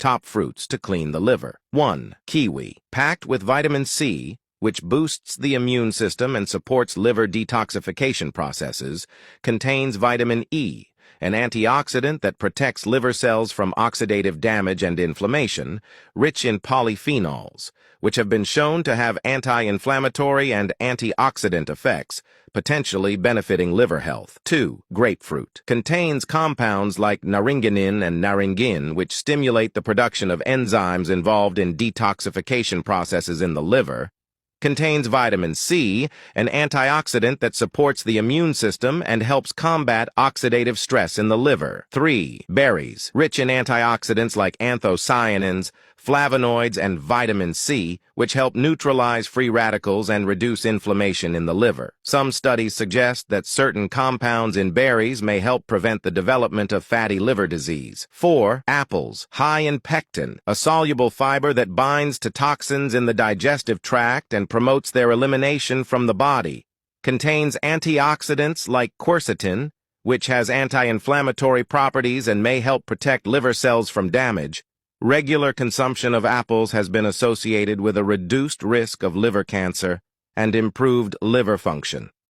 Top fruits to clean the liver. 1. Kiwi. Packed with vitamin C, which boosts the immune system and supports liver detoxification processes, contains vitamin E, an antioxidant that protects liver cells from oxidative damage and inflammation, rich in polyphenols, which have been shown to have anti-inflammatory and antioxidant effects, potentially benefiting liver health. 2. Grapefruit. Contains compounds like naringenin and naringin, which stimulate the production of enzymes involved in detoxification processes in the liver. Contains vitamin C, an antioxidant that supports the immune system and helps combat oxidative stress in the liver. 3. Berries. Rich in antioxidants like anthocyanins, flavonoids, and vitamin C, which help neutralize free radicals and reduce inflammation in the liver. Some studies suggest that certain compounds in berries may help prevent the development of fatty liver disease. 4. Apples. High in pectin, a soluble fiber that binds to toxins in the digestive tract and promotes their elimination from the body. Contains antioxidants like quercetin, which has anti-inflammatory properties and may help protect liver cells from damage. Regular consumption of apples has been associated with a reduced risk of liver cancer and improved liver function.